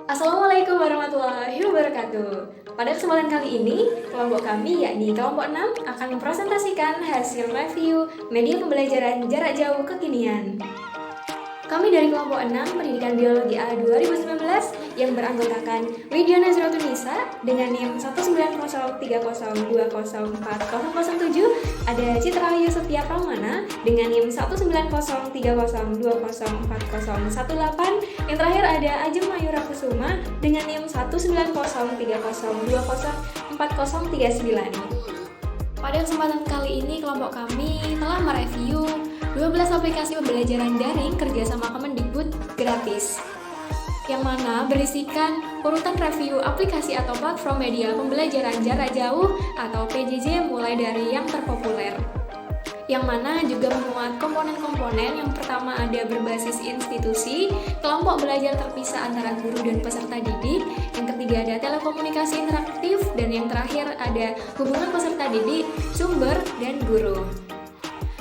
Assalamualaikum warahmatullahi wabarakatuh. Pada kesempatan kali ini, kelompok kami yakni kelompok 6 akan mempresentasikan hasil review media pembelajaran jarak jauh kekinian. Kami dari kelompok 6 Pendidikan Biologi A 2019 yang beranggotakan Widya Nazratunisa dengan NIM 19030204007, ada Citra Ayu Setia Pramana dengan NIM 19030204018, yang terakhir ada Ajeng Mayura Kusuma dengan NIM 19030204039. Pada kesempatan kali ini kelompok kami telah mereview 12 aplikasi pembelajaran daring kerjasama Kemendikbud gratis, yang mana berisikan urutan review aplikasi atau platform media pembelajaran jarak jauh atau PJJ mulai dari yang terpopuler, yang mana juga memuat komponen-komponen. Yang pertama ada berbasis institusi, kelompok belajar terpisah antara guru dan peserta didik, yang ketiga ada telekomunikasi interaktif, dan yang terakhir ada hubungan peserta didik, sumber, dan guru.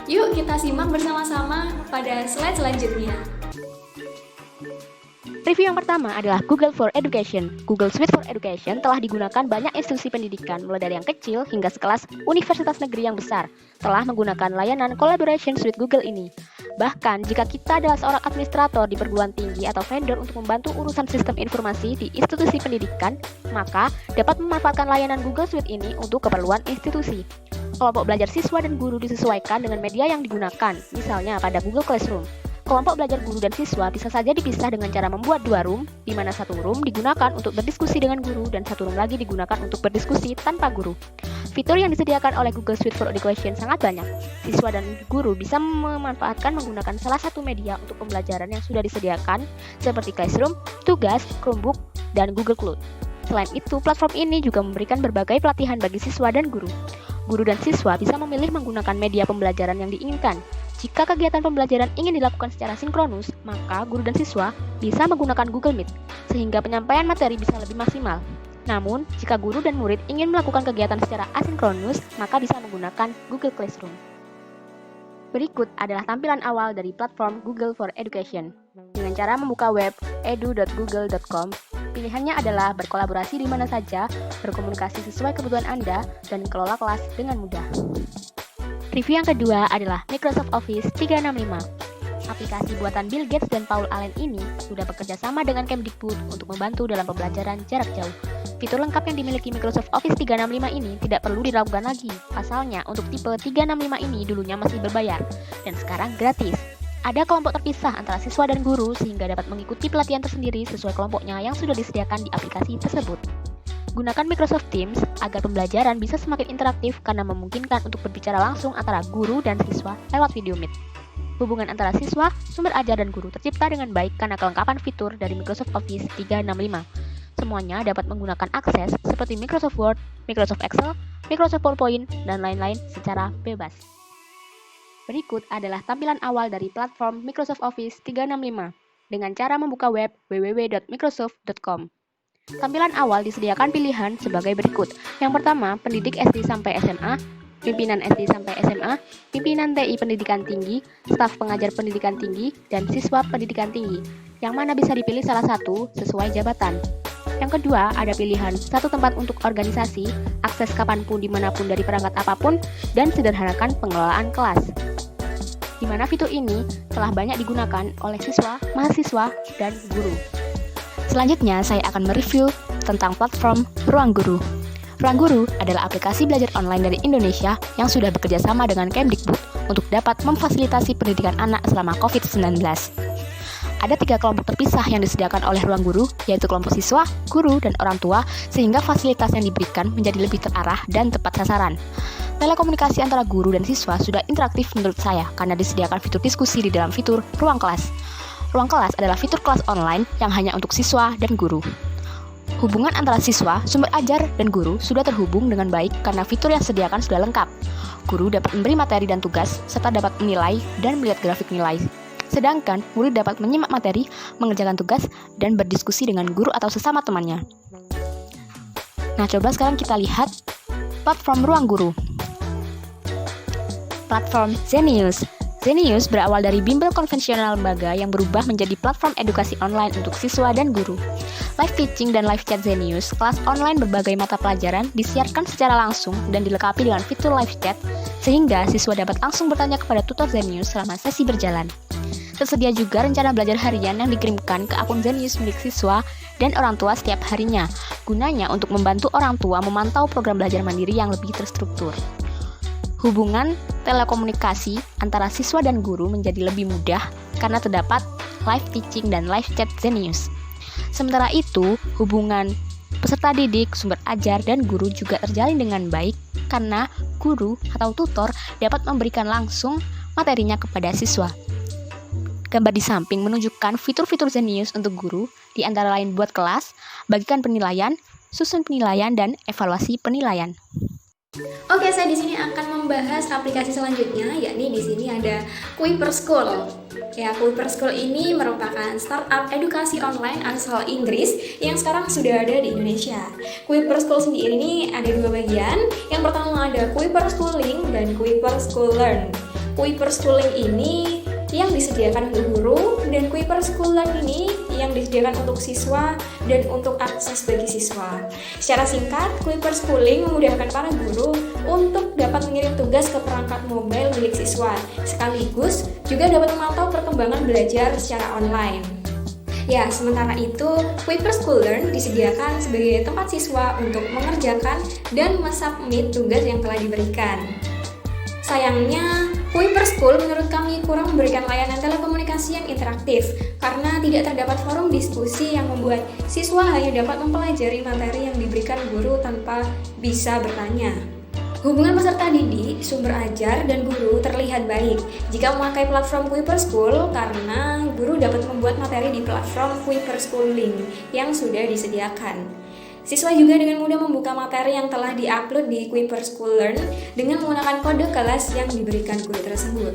Yuk kita simak bersama-sama pada slide selanjutnya. Review yang pertama adalah Google for Education. Google Suite for Education telah digunakan banyak institusi pendidikan, mulai dari yang kecil hingga sekelas universitas negeri yang besar, telah menggunakan layanan Collaboration Suite Google ini. Bahkan, jika kita adalah seorang administrator di perguruan tinggi atau vendor untuk membantu urusan sistem informasi di institusi pendidikan, maka dapat memanfaatkan layanan Google Suite ini untuk keperluan institusi. Kelompok belajar siswa dan guru disesuaikan dengan media yang digunakan, misalnya pada Google Classroom. Kelompok belajar guru dan siswa bisa saja dipisah dengan cara membuat dua room, di mana satu room digunakan untuk berdiskusi dengan guru dan satu room lagi digunakan untuk berdiskusi tanpa guru. Fitur yang disediakan oleh Google Suite for Education sangat banyak. Siswa dan guru bisa memanfaatkan menggunakan salah satu media untuk pembelajaran yang sudah disediakan, seperti Classroom, Tugas, Chromebook, dan Google Cloud. Selain itu, platform ini juga memberikan berbagai pelatihan bagi siswa dan guru. Guru dan siswa bisa memilih menggunakan media pembelajaran yang diinginkan. Jika kegiatan pembelajaran ingin dilakukan secara sinkronus, maka guru dan siswa bisa menggunakan Google Meet, sehingga penyampaian materi bisa lebih maksimal. Namun, jika guru dan murid ingin melakukan kegiatan secara asinkronus, maka bisa menggunakan Google Classroom. Berikut adalah tampilan awal dari platform Google for Education. Dengan cara membuka web edu.google.com, pilihannya adalah berkolaborasi di mana saja, berkomunikasi sesuai kebutuhan Anda, dan kelola kelas dengan mudah. Review yang kedua adalah Microsoft Office 365. Aplikasi buatan Bill Gates dan Paul Allen ini sudah bekerja sama dengan Kemdikbud untuk membantu dalam pembelajaran jarak jauh. Fitur lengkap yang dimiliki Microsoft Office 365 ini tidak perlu dilakukan lagi. Pasalnya, untuk tipe 365 ini dulunya masih berbayar, dan sekarang gratis. Ada kelompok terpisah antara siswa dan guru sehingga dapat mengikuti pelatihan tersendiri sesuai kelompoknya yang sudah disediakan di aplikasi tersebut. Gunakan Microsoft Teams agar pembelajaran bisa semakin interaktif karena memungkinkan untuk berbicara langsung antara guru dan siswa lewat video Meet. Hubungan antara siswa, sumber ajar, dan guru tercipta dengan baik karena kelengkapan fitur dari Microsoft Office 365. Semuanya dapat menggunakan akses seperti Microsoft Word, Microsoft Excel, Microsoft PowerPoint, dan lain-lain secara bebas. Berikut adalah tampilan awal dari platform Microsoft Office 365 dengan cara membuka web www.microsoft.com. Tampilan awal disediakan pilihan sebagai berikut. Yang pertama, pendidik SD sampai SMA, pimpinan SD sampai SMA, pimpinan TI pendidikan tinggi, staf pengajar pendidikan tinggi, dan siswa pendidikan tinggi, yang mana bisa dipilih salah satu sesuai jabatan. Yang kedua, ada pilihan satu tempat untuk organisasi, akses kapanpun dimanapun dari perangkat apapun, dan sederhanakan pengelolaan kelas. Di mana fitur ini telah banyak digunakan oleh siswa, mahasiswa, dan guru. Selanjutnya, saya akan mereview tentang platform Ruang Guru. Ruang Guru adalah aplikasi belajar online dari Indonesia yang sudah bekerja sama dengan Kemdikbud untuk dapat memfasilitasi pendidikan anak selama COVID-19. Ada 3 kelompok terpisah yang disediakan oleh Ruang Guru, yaitu kelompok siswa, guru, dan orang tua, sehingga fasilitas yang diberikan menjadi lebih terarah dan tepat sasaran. Telekomunikasi antara guru dan siswa sudah interaktif menurut saya karena disediakan fitur diskusi di dalam fitur Ruang Kelas. Ruang Kelas adalah fitur kelas online yang hanya untuk siswa dan guru. Hubungan antara siswa, sumber ajar, dan guru sudah terhubung dengan baik karena fitur yang disediakan sudah lengkap. Guru dapat memberi materi dan tugas, serta dapat menilai dan melihat grafik nilai. Sedangkan murid dapat menyimak materi, mengerjakan tugas, dan berdiskusi dengan guru atau sesama temannya. Nah, coba sekarang kita lihat platform Ruang Guru. Platform Zenius. Zenius berawal dari bimbel konvensional lembaga yang berubah menjadi platform edukasi online untuk siswa dan guru. Live teaching dan live chat Zenius, kelas online berbagai mata pelajaran disiarkan secara langsung dan dilengkapi dengan fitur live chat, sehingga siswa dapat langsung bertanya kepada tutor Zenius selama sesi berjalan. Tersedia juga rencana belajar harian yang dikirimkan ke akun Zenius milik siswa dan orang tua setiap harinya, gunanya untuk membantu orang tua memantau program belajar mandiri yang lebih terstruktur. Hubungan telekomunikasi antara siswa dan guru menjadi lebih mudah karena terdapat live teaching dan live chat Zenius. Sementara itu, hubungan peserta didik, sumber ajar, dan guru juga terjalin dengan baik karena guru atau tutor dapat memberikan langsung materinya kepada siswa. Gambar di samping menunjukkan fitur-fitur Zenius untuk guru, di antara lain buat kelas, bagikan penilaian, susun penilaian, dan evaluasi penilaian. Oke, saya di sini akan membahas aplikasi selanjutnya, yakni di sini ada Kuiper School. Ya, Kuiper School ini merupakan startup edukasi online asal Inggris yang sekarang sudah ada di Indonesia. Kuiper School sendiri ini ada dua bagian. Yang pertama ada Kuiper Schooling dan Kuiper School Learn. Kuiper Schooling ini yang disediakan untuk guru, dan Kuiper School Learn ini yang disediakan untuk siswa dan untuk akses bagi siswa. Secara singkat, Kuiper Schooling memudahkan para guru untuk dapat mengirim tugas ke perangkat mobile milik siswa, sekaligus juga dapat memantau perkembangan belajar secara online. Ya, sementara itu, Kuiper School Learn disediakan sebagai tempat siswa untuk mengerjakan dan mensubmit tugas yang telah diberikan. Sayangnya, Kuiper School menurut kami kurang memberikan layanan telekomunikasi yang interaktif karena tidak terdapat forum diskusi yang membuat siswa hanya dapat mempelajari materi yang diberikan guru tanpa bisa bertanya. Hubungan peserta didik, sumber ajar, dan guru terlihat baik jika memakai platform Kuiper School karena guru dapat membuat materi di platform Kuiper Schooling yang sudah disediakan. Siswa juga dengan mudah membuka materi yang telah di-upload di Kuiper School Learn dengan menggunakan kode kelas yang diberikan guru tersebut.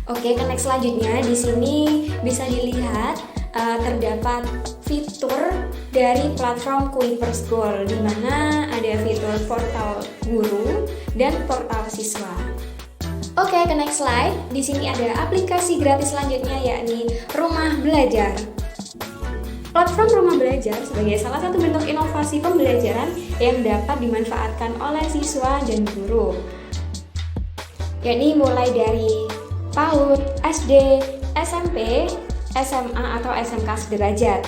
Oke, ke next selanjutnya di sini bisa dilihat terdapat fitur dari platform Kuiper School, di mana ada fitur portal guru dan portal siswa. Oke, ke next slide. Di sini ada aplikasi gratis selanjutnya, yakni Rumah Belajar. Platform Rumah Belajar sebagai salah satu bentuk inovasi pembelajaran yang dapat dimanfaatkan oleh siswa dan guru, yakni mulai dari PAUD, SD, SMP, SMA atau SMK sederajat.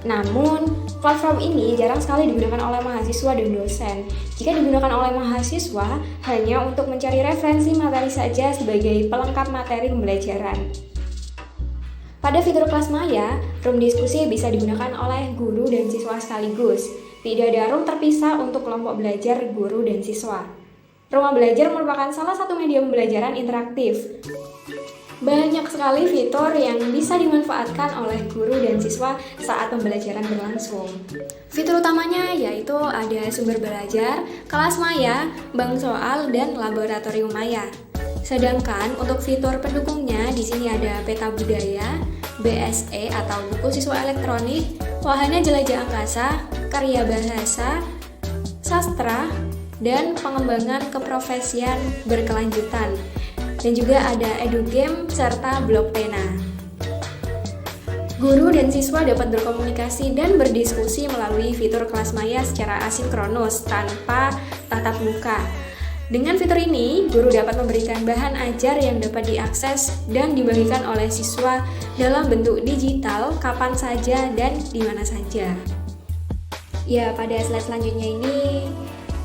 Namun, platform ini jarang sekali digunakan oleh mahasiswa dan dosen. Jika digunakan oleh mahasiswa, hanya untuk mencari referensi materi saja sebagai pelengkap materi pembelajaran. Pada fitur kelas maya, room diskusi bisa digunakan oleh guru dan siswa sekaligus. Tidak ada room terpisah untuk kelompok belajar guru dan siswa. Rumah Belajar merupakan salah satu media pembelajaran interaktif. Banyak sekali fitur yang bisa dimanfaatkan oleh guru dan siswa saat pembelajaran berlangsung. Fitur utamanya yaitu ada sumber belajar, kelas maya, bank soal, dan laboratorium maya. Sedangkan untuk fitur pendukungnya di sini ada peta budaya, BSE atau buku siswa elektronik, wahana jelajah angkasa, karya bahasa, sastra, dan pengembangan keprofesian berkelanjutan. Dan juga ada edugame serta blog pena. Guru dan siswa dapat berkomunikasi dan berdiskusi melalui fitur kelas maya secara asinkronus tanpa tatap muka. Dengan fitur ini, guru dapat memberikan bahan ajar yang dapat diakses dan dibagikan oleh siswa dalam bentuk digital kapan saja dan di mana saja. Ya, pada slide selanjutnya ini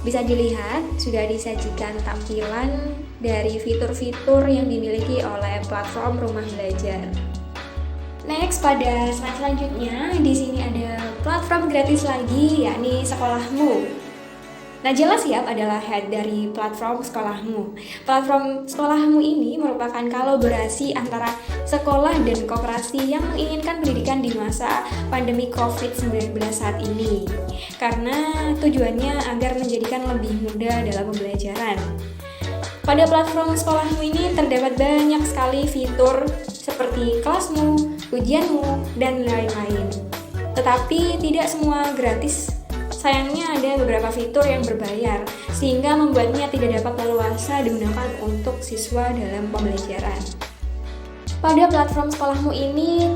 bisa dilihat sudah disajikan tampilan dari fitur-fitur yang dimiliki oleh platform Rumah Belajar. Next, pada slide selanjutnya di sini ada platform gratis lagi, yakni Sekolahmu. Najela Shihab adalah head dari platform Sekolahmu. Platform Sekolahmu ini merupakan kolaborasi antara sekolah dan koperasi yang menginginkan pendidikan di masa pandemi COVID-19 saat ini. Karena tujuannya agar menjadikan lebih mudah dalam pembelajaran. Pada platform Sekolahmu ini terdapat banyak sekali fitur seperti kelasmu, ujianmu, dan lain-lain. Tetapi tidak semua gratis. Sayangnya ada beberapa fitur yang berbayar, sehingga membuatnya tidak dapat leluasa digunakan untuk siswa dalam pembelajaran. Pada platform Sekolahmu ini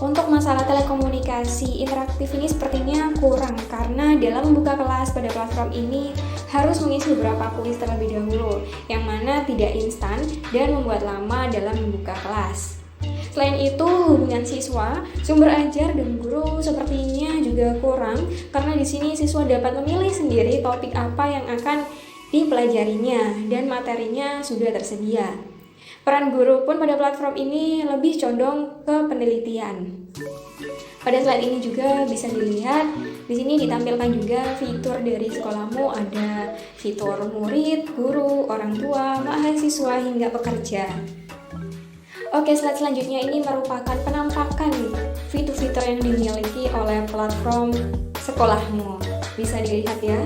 Untuk masalah telekomunikasi interaktif ini sepertinya kurang karena dalam membuka kelas pada platform ini harus mengisi beberapa kuis terlebih dahulu yang mana tidak instan dan membuat lama dalam membuka kelas. Selain itu, hubungan siswa, sumber ajar, dan guru sepertinya juga kurang karena di sini siswa dapat memilih sendiri topik apa yang akan dipelajarinya dan materinya sudah tersedia. Peran guru pun pada platform ini lebih condong ke penelitian. Pada slide ini juga bisa dilihat, di sini ditampilkan juga fitur dari sekolahmu, ada fitur murid, guru, orang tua, mahasiswa, hingga pekerja. Oke, slide selanjutnya ini merupakan penampakan fitur-fitur yang dimiliki oleh platform sekolahmu. Bisa dilihat ya.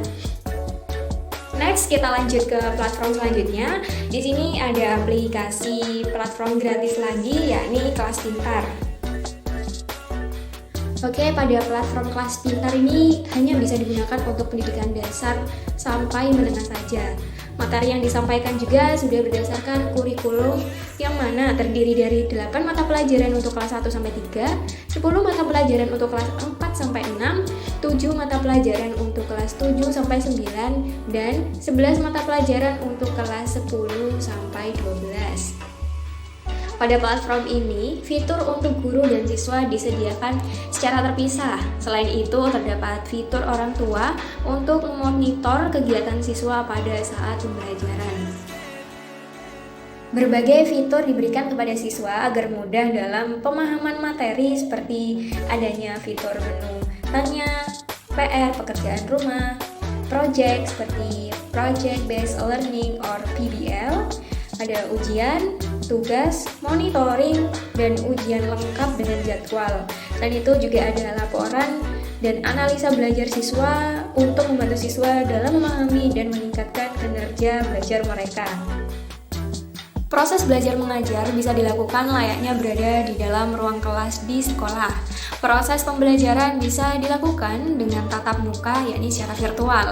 Next, kita lanjut ke platform selanjutnya. Di sini ada aplikasi platform gratis lagi, yakni Kelas Pintar. Oke, pada platform Kelas Pintar ini hanya bisa digunakan untuk pendidikan dasar sampai menengah saja. Materi yang disampaikan juga sudah berdasarkan kurikulum yang mana terdiri dari 8 mata pelajaran untuk kelas 1 sampai 3, 10 mata pelajaran untuk kelas 4 sampai 6, 7 mata pelajaran untuk kelas 7 sampai 9, dan 11 mata pelajaran untuk kelas 10 sampai 12. Pada platform ini, fitur untuk guru dan siswa disediakan secara terpisah. Selain itu, terdapat fitur orang tua untuk memonitor kegiatan siswa pada saat pembelajaran. Berbagai fitur diberikan kepada siswa agar mudah dalam pemahaman materi seperti adanya fitur menu tanya, PR, pekerjaan rumah, project seperti Project Based Learning or PBL, ada ujian, tugas, monitoring, dan ujian lengkap dengan jadwal. Selain itu juga ada laporan dan analisa belajar siswa untuk membantu siswa dalam memahami dan meningkatkan kinerja belajar mereka. Proses belajar mengajar bisa dilakukan layaknya berada di dalam ruang kelas di sekolah. Proses pembelajaran bisa dilakukan dengan tatap muka, yakni secara virtual.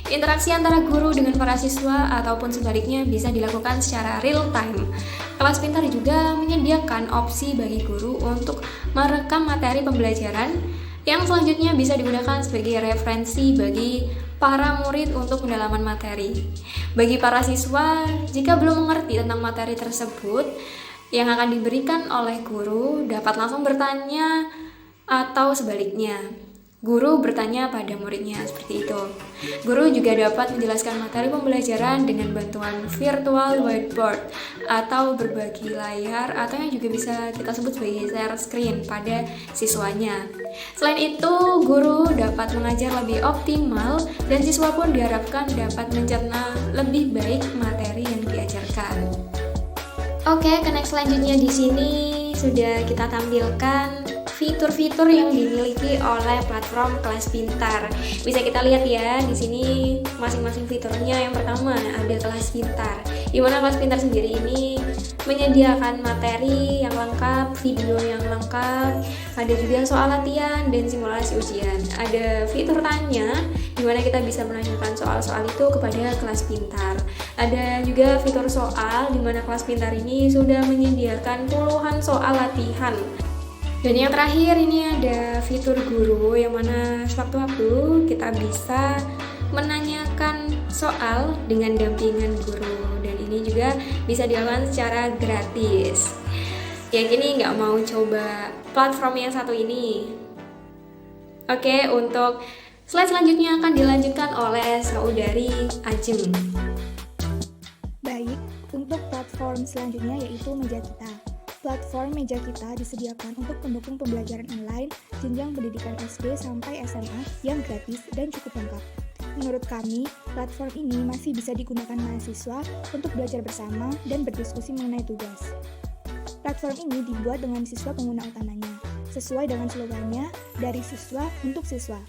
Interaksi antara guru dengan para siswa ataupun sebaliknya bisa dilakukan secara real time. Kelas Pintar juga menyediakan opsi bagi guru untuk merekam materi pembelajaran yang selanjutnya bisa digunakan sebagai referensi bagi para murid untuk pendalaman materi. Bagi para siswa, jika belum mengerti tentang materi tersebut yang akan diberikan oleh guru, dapat langsung bertanya atau sebaliknya. Guru bertanya pada muridnya, seperti itu. Guru juga dapat menjelaskan materi pembelajaran dengan bantuan virtual whiteboard atau berbagi layar, atau yang juga bisa kita sebut sebagai share screen pada siswanya. Selain itu, guru dapat mengajar lebih optimal dan siswa pun diharapkan dapat mencerna lebih baik materi yang diajarkan. Oke, ke next selanjutnya di sini sudah kita tampilkan fitur-fitur yang dimiliki oleh platform Kelas Pintar. Bisa kita lihat ya, di sini masing-masing fiturnya. Yang pertama ada Kelas Pintar, di mana Kelas Pintar sendiri ini menyediakan materi yang lengkap, video yang lengkap, ada juga soal latihan dan simulasi ujian. Ada fitur tanya, di mana kita bisa menanyakan soal-soal itu kepada Kelas Pintar. Ada juga fitur soal, di mana Kelas Pintar ini sudah menyediakan puluhan soal latihan. Dan yang terakhir ini ada fitur guru, yang mana sewaktu-waktu kita bisa menanyakan soal dengan dampingan guru, dan ini juga bisa dilakukan secara gratis. Yang ini nggak mau coba platform yang satu ini. Oke, untuk slide selanjutnya akan dilanjutkan oleh saudari Ajeng. Baik, untuk platform selanjutnya yaitu Meja Kita. Platform Meja Kita disediakan untuk pendukung pembelajaran online jenjang pendidikan SD sampai SMA yang gratis dan cukup lengkap. Menurut kami, platform ini masih bisa digunakan mahasiswa untuk belajar bersama dan berdiskusi mengenai tugas. Platform ini dibuat dengan siswa pengguna utamanya, sesuai dengan slogannya dari siswa untuk siswa,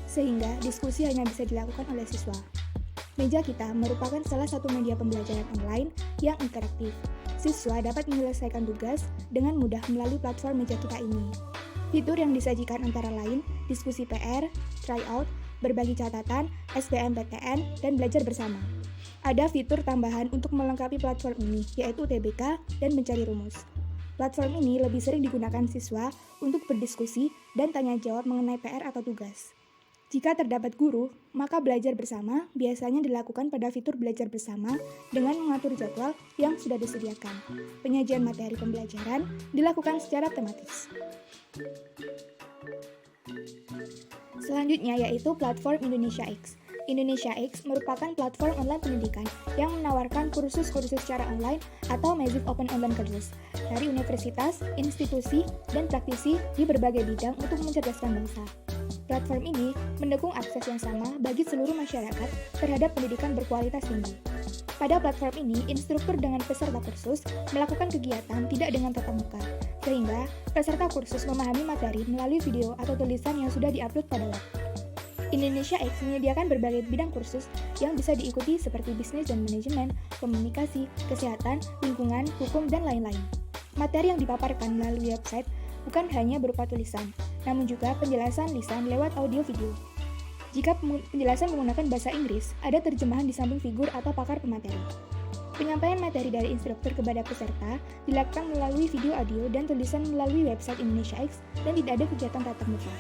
sehingga diskusi hanya bisa dilakukan oleh siswa. Meja Kita merupakan salah satu media pembelajaran online yang interaktif. Siswa dapat menyelesaikan tugas dengan mudah melalui platform Meja Kita ini. Fitur yang disajikan antara lain diskusi PR, tryout, berbagi catatan, SBMPTN, dan belajar bersama. Ada fitur tambahan untuk melengkapi platform ini, yaitu TBK dan mencari rumus. Platform ini lebih sering digunakan siswa untuk berdiskusi dan tanya jawab mengenai PR atau tugas. Jika terdapat guru, maka belajar bersama biasanya dilakukan pada fitur belajar bersama dengan mengatur jadwal yang sudah disediakan. Penyajian materi pembelajaran dilakukan secara tematis. Selanjutnya yaitu platform Indonesia X. Indonesia X merupakan platform online pendidikan yang menawarkan kursus-kursus secara online atau massive open online courses dari universitas, institusi, dan praktisi di berbagai bidang untuk mencerdaskan bangsa. Platform ini mendukung akses yang sama bagi seluruh masyarakat terhadap pendidikan berkualitas tinggi. Pada platform ini, instruktur dengan peserta kursus melakukan kegiatan tidak dengan tatap muka, sehingga peserta kursus memahami materi melalui video atau tulisan yang sudah diupload pada web. Indonesia X menyediakan berbagai bidang kursus yang bisa diikuti seperti bisnis dan manajemen, komunikasi, kesehatan, lingkungan, hukum, dan lain-lain. Materi yang dipaparkan melalui website bukan hanya berupa tulisan, namun juga penjelasan lisan lewat audio video. Jika penjelasan menggunakan bahasa Inggris, ada terjemahan di samping figur atau pakar pemateri. Penyampaian materi dari instruktur kepada peserta dilakukan melalui video audio dan tulisan melalui website Indonesia X dan tidak ada kegiatan tatap muka.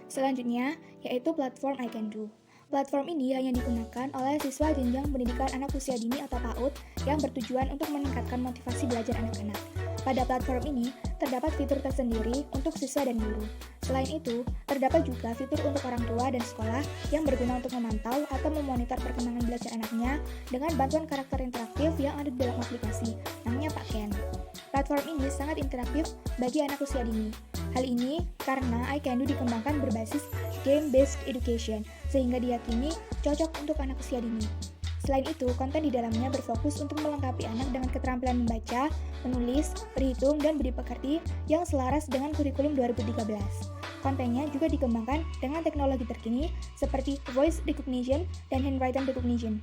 Selanjutnya, yaitu platform I Can Do. Platform ini hanya digunakan oleh siswa jenjang pendidikan anak usia dini atau PAUD yang bertujuan untuk meningkatkan motivasi belajar anak-anak. Pada platform ini, terdapat fitur tersendiri untuk siswa dan guru. Selain itu, terdapat juga fitur untuk orang tua dan sekolah yang berguna untuk memantau atau memonitor perkembangan belajar anaknya dengan bantuan karakter interaktif yang ada di dalam aplikasi, namanya Pak Ken. Platform ini sangat interaktif bagi anak usia dini. Hal ini karena I Can Do dikembangkan berbasis game-based education, sehingga diyakini cocok untuk anak usia dini. Selain itu, konten di dalamnya berfokus untuk melengkapi anak dengan keterampilan membaca, menulis, berhitung, dan budi pekerti yang selaras dengan kurikulum 2013. Kontennya juga dikembangkan dengan teknologi terkini seperti voice recognition dan handwriting recognition.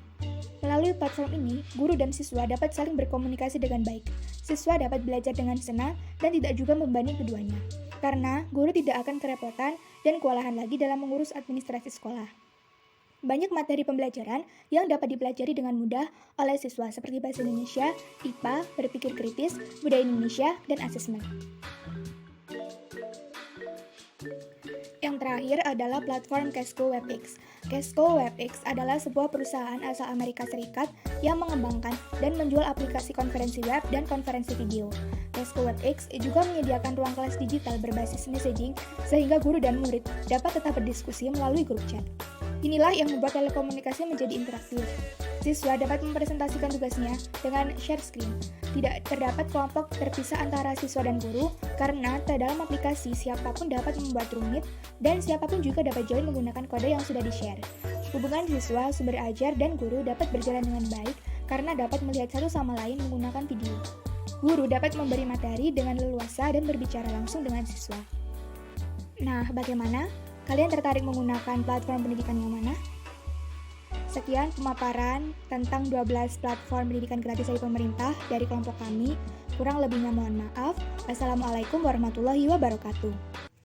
Melalui platform ini, guru dan siswa dapat saling berkomunikasi dengan baik. Siswa dapat belajar dengan senang dan tidak juga membebani keduanya, karena guru tidak akan kerepotan dan kewalahan lagi dalam mengurus administrasi sekolah. Banyak materi pembelajaran yang dapat dipelajari dengan mudah oleh siswa seperti bahasa Indonesia, IPA, berpikir kritis, budaya Indonesia, dan asesmen. Yang terakhir adalah platform Casco WebEx. Casco WebEx adalah sebuah perusahaan asal Amerika Serikat yang mengembangkan dan menjual aplikasi konferensi web dan konferensi video. Casco WebEx juga menyediakan ruang kelas digital berbasis messaging sehingga guru dan murid dapat tetap berdiskusi melalui grup chat. Inilah yang membuat telekomunikasi menjadi interaktif. Siswa dapat mempresentasikan tugasnya dengan share screen. Tidak terdapat kelompok terpisah antara siswa dan guru karena dalam aplikasi siapapun dapat membuat rumit dan siapapun juga dapat join menggunakan kode yang sudah di-share. Hubungan siswa, sumber ajar, dan guru dapat berjalan dengan baik karena dapat melihat satu sama lain menggunakan video. Guru dapat memberi materi dengan leluasa dan berbicara langsung dengan siswa. Nah, bagaimana? Kalian tertarik menggunakan platform pendidikan yang mana? Sekian pemaparan tentang 12 platform pendidikan gratis dari pemerintah dari kelompok kami. Kurang lebihnya mohon maaf. Wassalamualaikum warahmatullahi wabarakatuh.